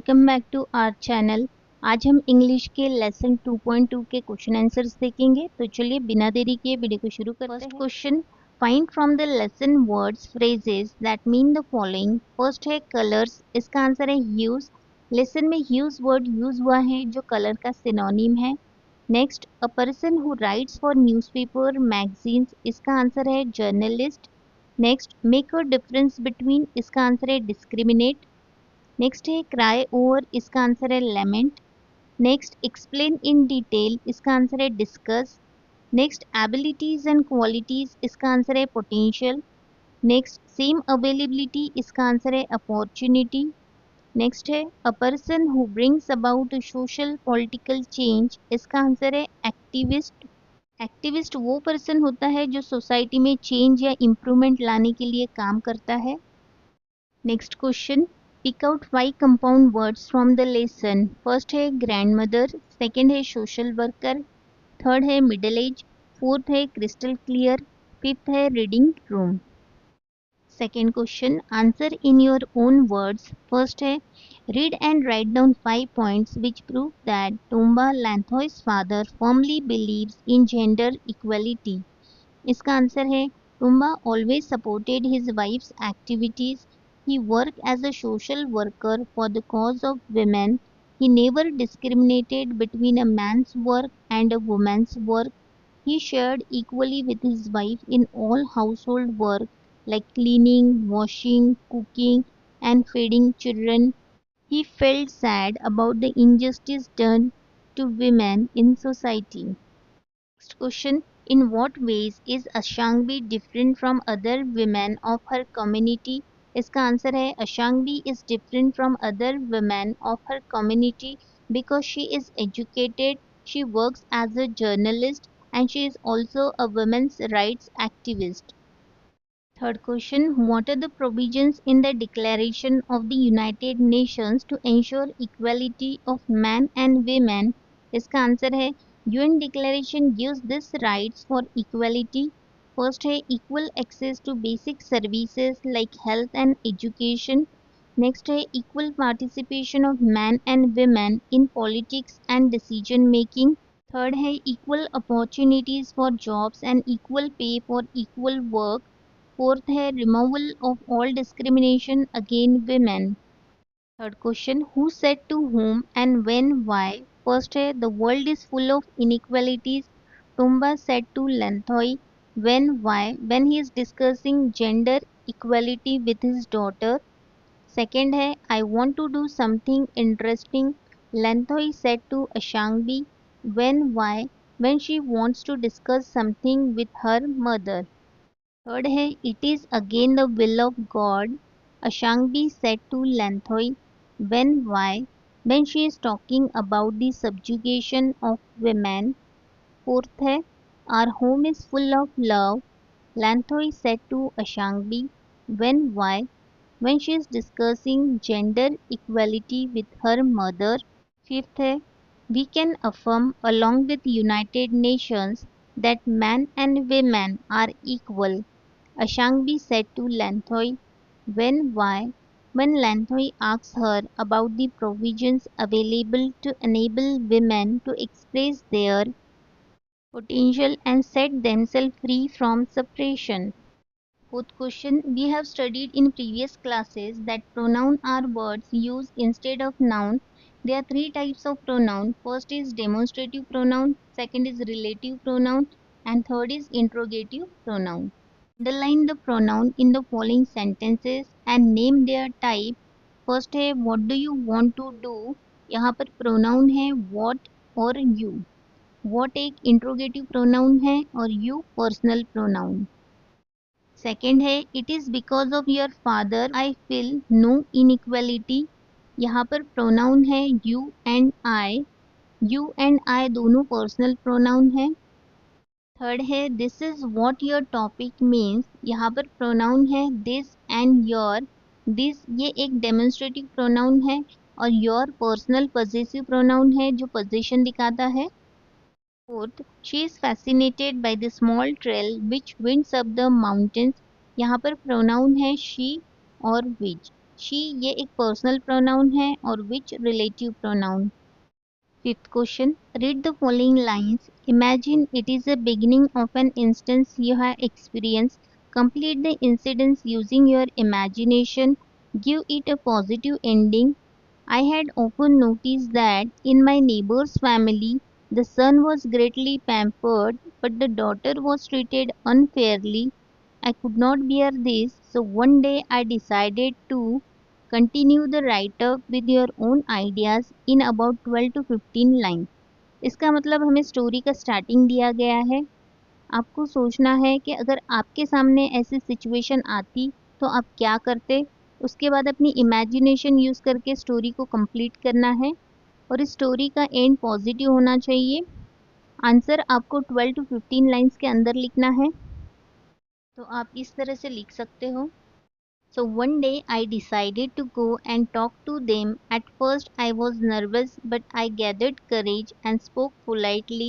Welcome back to our channel. आज हम English के लेसन 2.2 के क्वेश्चन आंसर्स देखेंगे। तो चलिए बिना देरी के वीडियो को शुरू करते हैं। First question, find from the lesson words phrases that mean the following. First है कलर्स, इसका आंसर है ह्यूज। लेसन में ह्यूज वर्ड यूज हुआ है जो कलर का सिनोनिम है। Next, a person who writes for newspaper magazines, इसका आंसर है journalist. Next, make a difference between, इसका आंसर है डिस्क्रिमिनेट। नेक्स्ट है क्राई ओवर, इसका आंसर है lament. Next, explain in detail, इसका आंसर है discuss. Next, abilities and qualities, इसका आंसर है पोटेंशियल। नेक्स्ट, सेम अवेलेबिलिटी, इसका आंसर है अपॉर्चुनिटी। नेक्स्ट है अ person who brings about social political change, इसका आंसर है एक्टिविस्ट। एक्टिविस्ट वो पर्सन होता है जो सोसाइटी में चेंज या इम्प्रूवमेंट लाने के लिए काम करता है। Next question, pick out 5 compound words from the lesson. First है ग्रैंडमदर, सेकंड है सोशल वर्कर, थर्ड है मिडिल एज, फोर्थ है क्रिस्टल क्लियर, फिफ्थ है reading room. Second question, answer in your own words. First है read and write down 5 points which prove that Tomba Leinthoi's father firmly believes in gender equality. इसका answer है Tumba always supported his wife's activities. He worked as a social worker for the cause of women. He never discriminated between a man's work and a woman's work. He shared equally with his wife in all household work like cleaning, washing, cooking, and feeding children. He felt sad about the injustice done to women in society. Next question, in what ways is Ashangbi different from other women of her community? इसका answer है Ashangbi is different from other women of her community because she is educated, she works as a journalist, and she is also a women's rights activist. Third question, what are the provisions in the Declaration of the United Nations to ensure equality of men and women? इसका answer है UN Declaration gives this rights for equality. First है equal access to basic services like health and education. Next है equal participation of men and women in politics and decision making. Third है equal opportunities for jobs and equal pay for equal work. Fourth है removal of all discrimination against women. Third question, who said to whom and when, why? First है the world is full of inequalities. Tomba said to Lanthoi. When, why? When he is discussing gender equality with his daughter. Second है I want to do something interesting. Lanthoi said to Ashangbi. When, why? When she wants to discuss something with her mother. Third है it is again the will of God. Ashangbi said to Lanthoi. When, why? When she is talking about the subjugation of women. Fourth है our home is full of love. Lanthoi said to Ashangbi. When, why? When she is discussing gender equality with her mother. Fifth है we can affirm along with United Nations that men and women are equal. Ashangbi said to Lanthoi. When, why? When Lanthoi asks her about the provisions available to enable women to express their potential and set themselves free from suppression. Fourth question, we have studied in previous classes that pronoun are words used instead of noun. There are three types of pronoun. First is demonstrative pronoun, second is relative pronoun, and third is interrogative pronoun. Underline the pronoun in the following sentences and name their type. First है what do you want to do, यहाँ पर pronoun है what और you. what एक interrogative pronoun है और you personal pronoun. Second है it is because of your father I feel no inequality, यहाँ पर प्रोनाउन है you and I. you and I दोनों पर्सनल प्रोनाउन है. थर्ड है this is what your topic means, यहाँ पर प्रोनाउन है दिस एंड योर. दिस ये एक डेमोन्स्ट्रेटिव प्रोनाउन है और योर पर्सनल पजेसिव प्रोनाउन है जो पोजीशन दिखाता है. Fourth, she is fascinated by the small trail which winds up the mountains, यहाँ पर प्रोनाउन है शी और विच. she ये एक पर्सनल प्रोनाउन है और which relative pronoun. Fifth question. Read the following lines. Imagine it is the beginning of an instance you have experienced. Complete the incidents using your imagination. Give it a positive ending. I had often noticed that in my neighbor's family, the son was greatly pampered, but the daughter was treated unfairly. I could not bear this, so one day I decided to continue the write-up with your own ideas in about 12 to 15 line. इसका मतलब हमें story का starting दिया गया है। आपको सोचना है कि अगर आपके सामने ऐसी सिचुएशन आती तो आप क्या करते। उसके बाद अपनी इमेजिनेशन यूज़ करके स्टोरी को कंप्लीट करना है और इस स्टोरी का एंड पॉजिटिव होना चाहिए। आंसर आपको 12 टू 15 लाइंस के अंदर लिखना है। तो आप इस तरह से लिख सकते हो। So one day I decided to go and talk to them. At first I was nervous, but I gathered courage and spoke politely.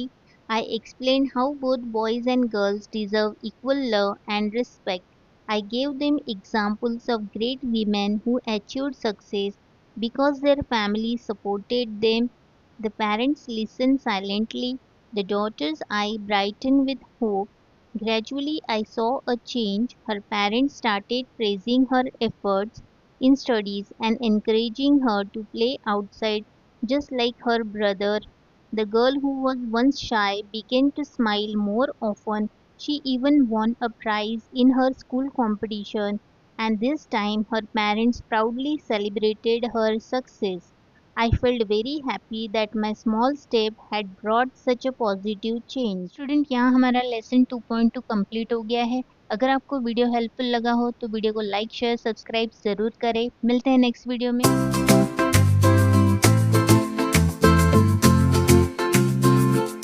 I explained how both boys and girls deserve equal love and respect. I gave them examples of great women who achieved success because their families supported them. The parents listened silently. The daughter's eye brightened with hope. Gradually, I saw a change. Her parents started praising her efforts in studies and encouraging her to play outside just like her brother. The girl who was once shy began to smile more often. She even won a prize in her school competition, and this time her parents proudly celebrated her success. I felt very happy that my small step had brought such a positive change। Student, यहाँ हमारा lesson 2.2 complete हो गया है। अगर आपको video helpful लगा हो तो वीडियो को लाइक शेयर सब्सक्राइब ज़रूर करें। मिलते हैं नेक्स्ट वीडियो में।